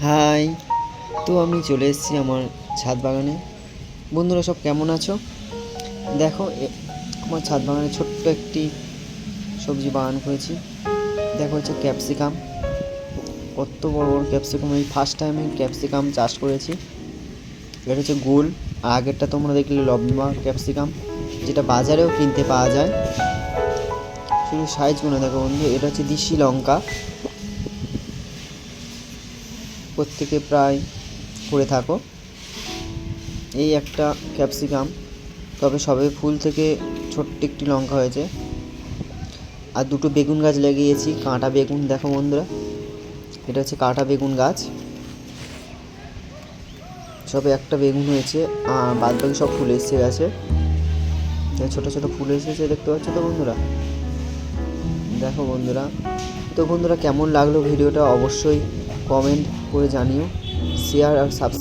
High! তো আমি চলে এসেছি আমার ছাদ বাগানে। বন্ধুরা সব কেমন আছো? দেখো আমার ছাদ বাগানে ছোট্ট একটি সবজি বাগান করেছি। দেখো হচ্ছে ক্যাপসিকাম। কত বড় বড় ক্যাপসিকাম! এই ফার্স্ট টাইম আমি ক্যাপসিকাম চাষ করেছি। এটা হচ্ছে গোল, আর আগেরটা তোমরা দেখলে লম্বা ক্যাপসিকাম, যেটা বাজারেও কিনতে পাওয়া যায়। শুধু সাইজগুলো দেখো বন্ধু। এটা হচ্ছে দেশি লঙ্কা, প্রত্যেকে প্রায় করে থাকো। এই একটা ক্যাপসিকাম, তবে সবে ফুল থেকে ছোট্ট একটি লঙ্কা হয়েছে। আর দুটো বেগুন গাছ লাগিয়েছি, কাঁটা বেগুন। দেখো বন্ধুরা, এটা হচ্ছে কাঁটা বেগুন গাছ। সবে একটা বেগুন হয়েছে, বাদ বাকি সব ফুল এসে গেছে। ছোটো ছোটো ফুল এসেছে, দেখতে পাচ্ছ তো বন্ধুরা। দেখো বন্ধুরা, তো বন্ধুরা কেমন লাগলো ভিডিওটা অবশ্যই কমেন্ট করে জানিও। শেয়ার আর সাবস্ক্রাইব